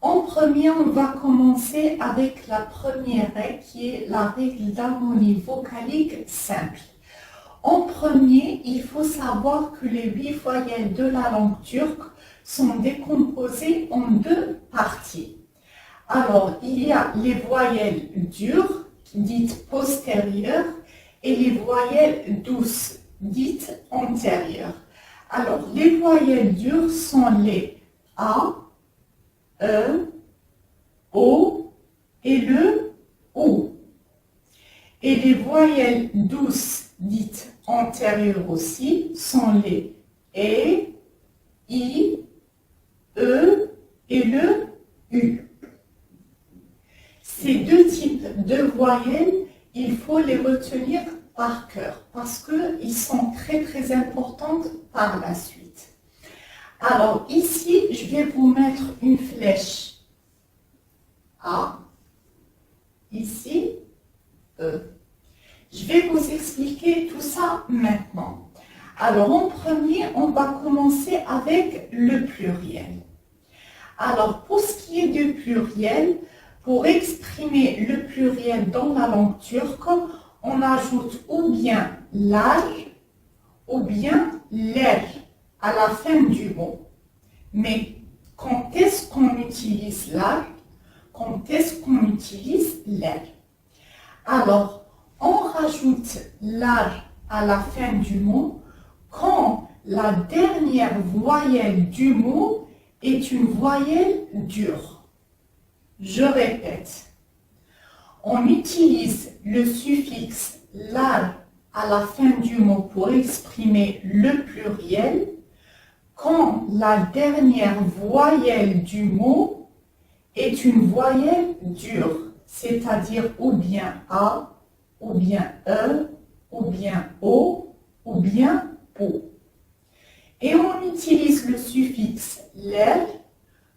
En premier, on va commencer avec la première règle qui est la règle d'harmonie vocalique simple. En premier, il faut savoir que les 8 voyelles de la langue turque sont décomposées en deux parties. Alors, il y a les voyelles dures, dites postérieures, et les voyelles douces, dites antérieures. Alors, les voyelles dures sont les A, E, O et le OU. Et les voyelles douces, dites antérieures aussi, sont les E, I, E et le U. Ces deux types de voyelles, il faut les retenir par cœur parce qu'ils sont très importants par la suite. Alors ici, je vais vous mettre une flèche A, ici, E. Je vais vous expliquer tout ça maintenant. Alors en premier, on va commencer avec le pluriel. Alors pour ce qui est du pluriel, pour exprimer le pluriel dans la langue turque, on ajoute ou bien l'ar ou bien l'er à la fin du mot. Mais quand est-ce qu'on utilise l'ar? Quand est-ce qu'on utilise l'er? Alors, on rajoute l'ar à la fin du mot quand la dernière voyelle du mot est une voyelle dure. Je répète, on utilise le suffixe lar à la fin du mot pour exprimer le pluriel quand la dernière voyelle du mot est une voyelle dure, c'est-à-dire ou bien A, ou bien E, ou bien O, ou bien O. Et on utilise le suffixe ler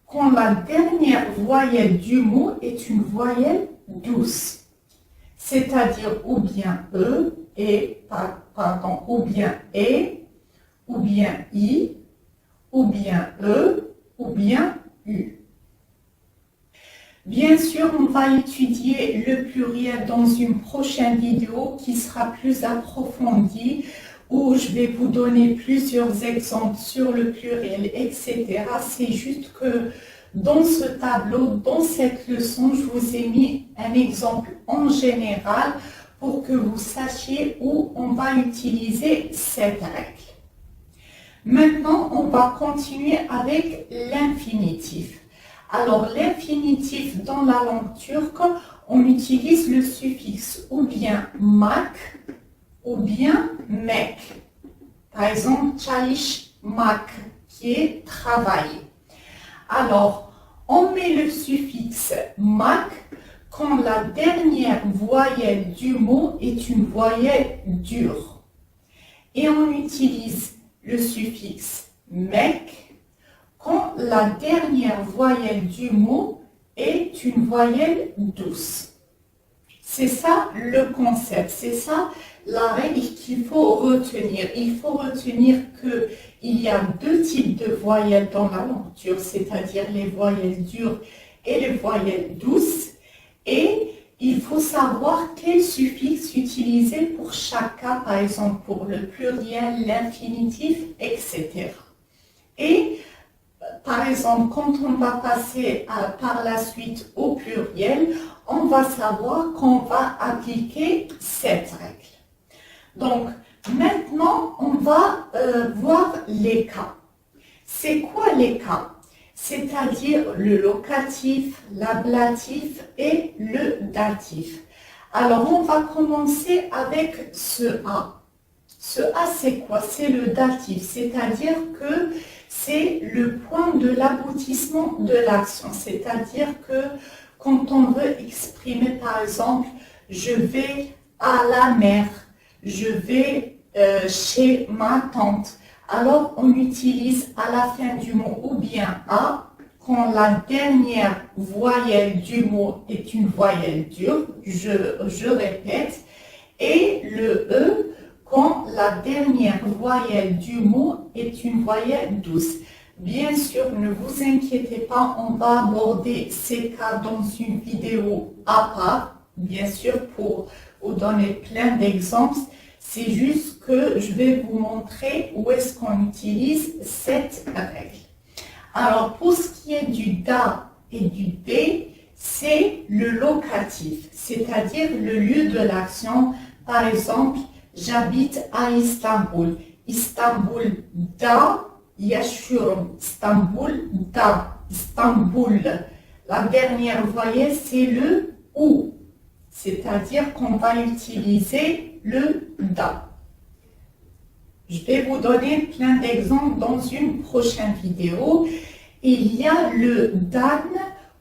quand la dernière voyelle du mot est une voyelle douce, c'est-à-dire ou bien E, ou bien E, ou bien I, ou bien E, ou bien U. Bien sûr, on va étudier le pluriel dans une prochaine vidéo qui sera plus approfondie, où je vais vous donner plusieurs exemples sur le pluriel, etc. C'est juste que dans ce tableau, dans cette leçon, je vous ai mis un exemple en général pour que vous sachiez où on va utiliser cette règle. Maintenant, on va continuer avec l'infinitif. Alors, l'infinitif dans la langue turque, on utilise le suffixe ou bien mak ou bien mek. Par exemple, çalışmak, qui est travailler. Alors, on met le suffixe mak quand la dernière voyelle du mot est une voyelle dure. Et on utilise le suffixe mek quand la dernière voyelle du mot est une voyelle douce. C'est ça le concept, c'est ça la règle qu'il faut retenir. Il faut retenir qu'il y a deux types de voyelles dans la langue turque, c'est-à-dire les voyelles dures et les voyelles douces. Et il faut savoir quel suffixe utiliser pour chaque cas, par exemple pour le pluriel, l'infinitif, etc. Et par exemple, quand on va passer par la suite au pluriel, on va savoir qu'on va appliquer cette règle. Donc, maintenant, on va voir les cas. C'est quoi les cas? C'est-à-dire le locatif, l'ablatif et le datif. Alors, on va commencer avec ce A. Ce A, c'est quoi? C'est le datif, c'est-à-dire que c'est le point de l'aboutissement de l'action. C'est-à-dire que quand on veut exprimer, par exemple, je vais à la mer, je vais chez ma tante, alors on utilise à la fin du mot ou bien A quand la dernière voyelle du mot est une voyelle dure, je répète, et le E quand la dernière voyelle du mot est une voyelle douce. Bien sûr, ne vous inquiétez pas, on va aborder ces cas dans une vidéo à part, bien sûr, pour vous donner plein d'exemples. C'est juste que je vais vous montrer où est-ce qu'on utilise cette règle. Alors, pour ce qui est du da et du de, c'est le locatif, c'est-à-dire le lieu de l'action. Par exemple, j'habite à Istanbul. Istanbul da yaşıyorum. Istanbul da. Istanbul. La dernière voyelle, c'est le ou. C'est-à-dire qu'on va utiliser le da. Je vais vous donner plein d'exemples dans une prochaine vidéo. Il y a le dan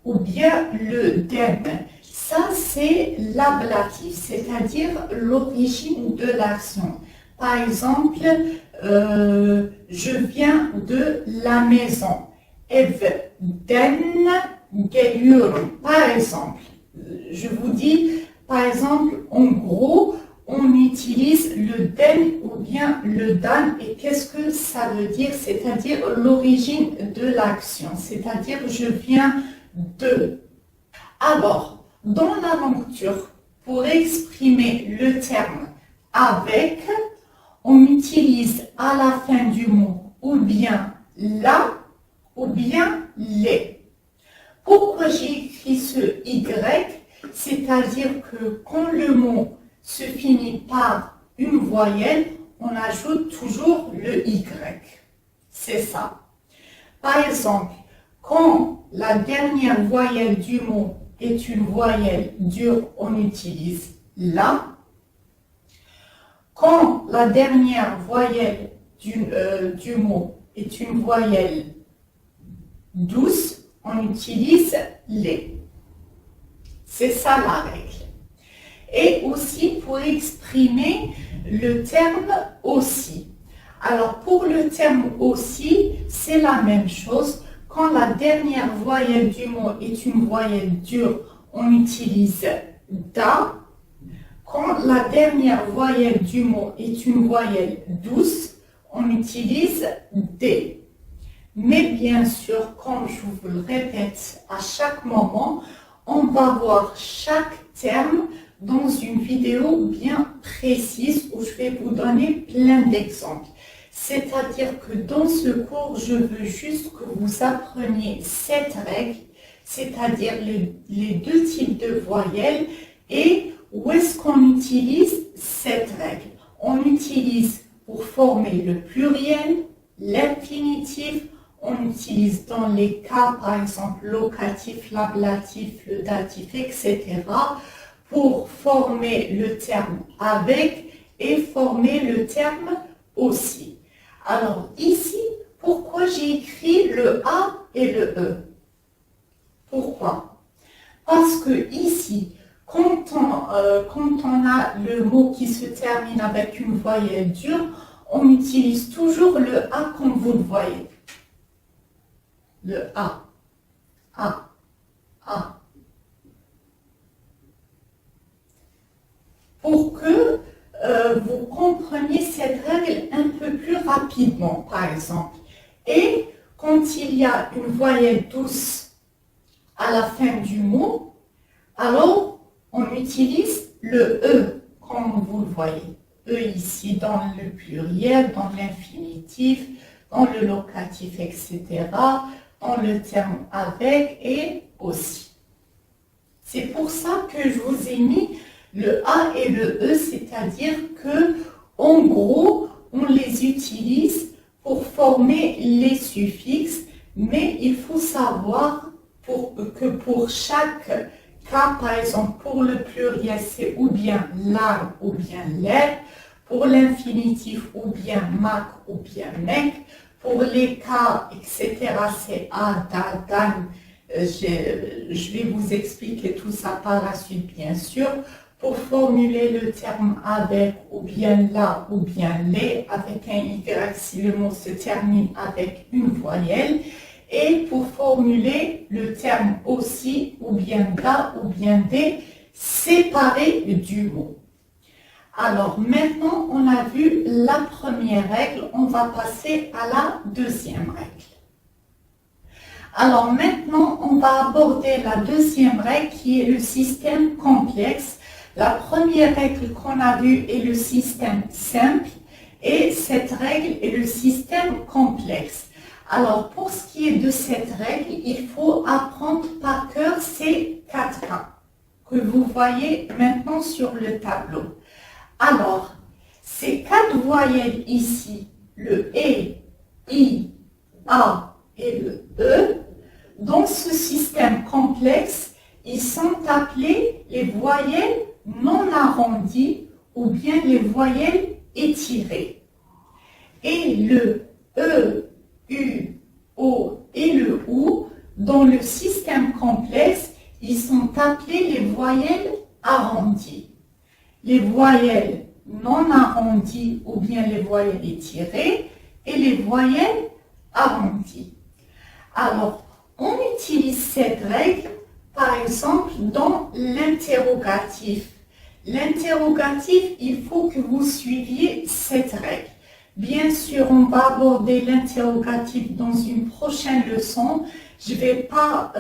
ou bien le den. Ça, c'est l'ablatif, c'est-à-dire l'origine de l'action. Par exemple, je viens de la maison. Evden geliyorum. Par exemple, je vous dis, par exemple, en gros, on utilise le den ou bien le dan. Et qu'est-ce que ça veut dire? C'est-à-dire l'origine de l'action, c'est-à-dire je viens de. Alors, dans la langue turque, pour exprimer le terme avec, on utilise à la fin du mot ou bien la ou bien les. Pourquoi j'ai écrit ce y? C'est-à-dire que quand le mot se finit par une voyelle, on ajoute toujours le y. C'est ça. Par exemple, quand la dernière voyelle du mot est une voyelle dure, on utilise la. Quand la dernière voyelle du mot est une voyelle douce, on utilise les. C'est ça la règle. Et aussi pour exprimer le terme aussi. Alors pour le terme aussi, c'est la même chose. Quand la dernière voyelle du mot est une voyelle dure, on utilise da. Quand la dernière voyelle du mot est une voyelle douce, on utilise des. Mais bien sûr, comme je vous le répète à chaque moment, on va voir chaque terme dans une vidéo bien précise où je vais vous donner plein d'exemples. C'est-à-dire que dans ce cours, je veux juste que vous appreniez cette règle, c'est-à-dire les deux types de voyelles et où est-ce qu'on utilise cette règle. On utilise pour former le pluriel, l'infinitif, on utilise dans les cas, par exemple, locatif, l'ablatif, le datif, etc., pour former le terme avec et former le terme aussi. Alors ici, pourquoi j'ai écrit le A et le E? Pourquoi? Parce que ici, quand on a le mot qui se termine avec une voyelle dure, on utilise toujours le A comme vous le voyez. Le A. A. A. Pour que vous compreniez cette règle un peu plus rapidement, par exemple. Et quand il y a une voyelle douce à la fin du mot, alors on utilise le E, comme vous le voyez. E ici dans le pluriel, dans l'infinitif, dans le locatif, etc., dans le terme avec et aussi. C'est pour ça que je vous ai mis le A et le E, c'est-à-dire que, en gros, on les utilise pour former les suffixes, mais il faut savoir que pour chaque cas, par exemple, pour le pluriel, c'est ou bien la ou bien l'air, pour l'infinitif, ou bien mac ou bien mec, pour les cas, etc., c'est a, da, dan. Je vais vous expliquer tout ça par la suite, bien sûr. Pour formuler le terme avec ou bien la ou bien les avec un y si le mot se termine avec une voyelle. Et pour formuler le terme aussi ou bien da ou bien des séparés du mot. Alors maintenant, on a vu la première règle, on va passer à la deuxième règle. Alors maintenant, on va aborder la deuxième règle qui est le système complexe. La première règle qu'on a vue est le système simple et cette règle est le système complexe. Alors pour ce qui est de cette règle, il faut apprendre par cœur ces 4 cas que vous voyez maintenant sur le tableau. Alors, ces 4 voyelles ici, le E, I, A et le E, dans ce système complexe, ils sont appelés les voyelles non arrondies ou bien les voyelles étirées. Et le E, U, O et le OU, dans le système complexe, ils sont appelés les voyelles arrondies. Les voyelles non arrondies ou bien les voyelles étirées et les voyelles arrondies. Alors, on utilise cette règle, par exemple, dans l'interrogatif. L'interrogatif, il faut que vous suiviez cette règle. Bien sûr, on va aborder l'interrogatif dans une prochaine leçon. Je ne vais pas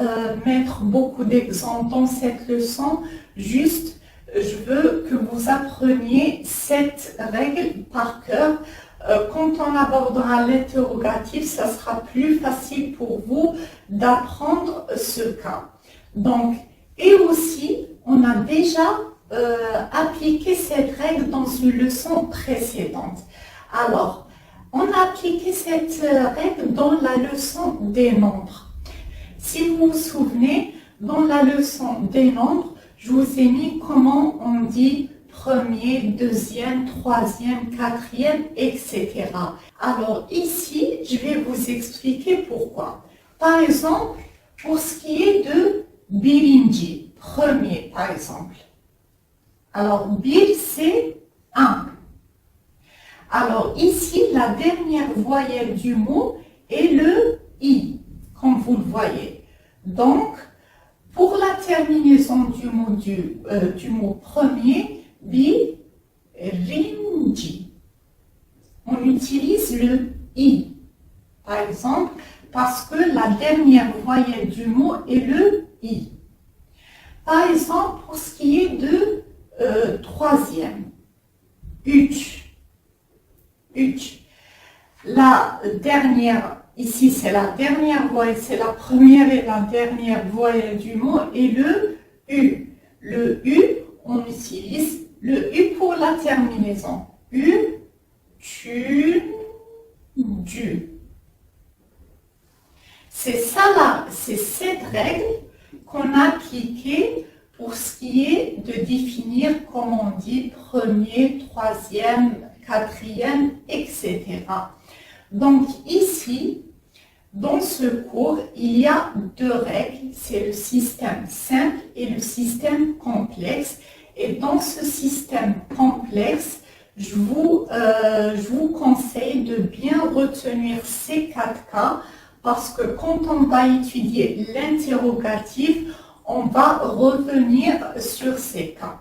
mettre beaucoup d'exemples dans cette leçon, juste je veux que vous appreniez cette règle par cœur. Quand on abordera l'interrogatif, ça sera plus facile pour vous d'apprendre ce cas. Donc, et aussi, on a déjà appliqué cette règle dans une leçon précédente. Alors, on a appliqué cette règle dans la leçon des nombres. Si vous vous souvenez, dans la leçon des nombres, je vous ai mis comment on dit premier, deuxième, troisième, quatrième, etc. Alors ici, je vais vous expliquer pourquoi. Par exemple, pour ce qui est de birinci, premier par exemple. Alors, bir c'est 1. Alors ici, la dernière voyelle du mot est le I, comme vous le voyez. Donc, pour la terminaison du mot premier, birinci, on utilise le I, par exemple, parce que la dernière voyelle du mot est le I. Par exemple, pour ce qui est de troisième, üç. La dernière, ici c'est la dernière voyelle, c'est la première et la dernière voyelle du mot et le U. Le U, on utilise le U pour la terminaison. U, tu, du. C'est ça là, c'est cette règle qu'on a appliquée pour ce qui est de définir, comme on dit, premier, troisième, quatrième, etc. Donc ici, dans ce cours, il y a 2 règles, c'est le système simple et le système complexe. Et dans ce système complexe, je vous conseille de bien retenir ces 4 cas parce que quand on va étudier l'interrogatif, on va revenir sur ces cas.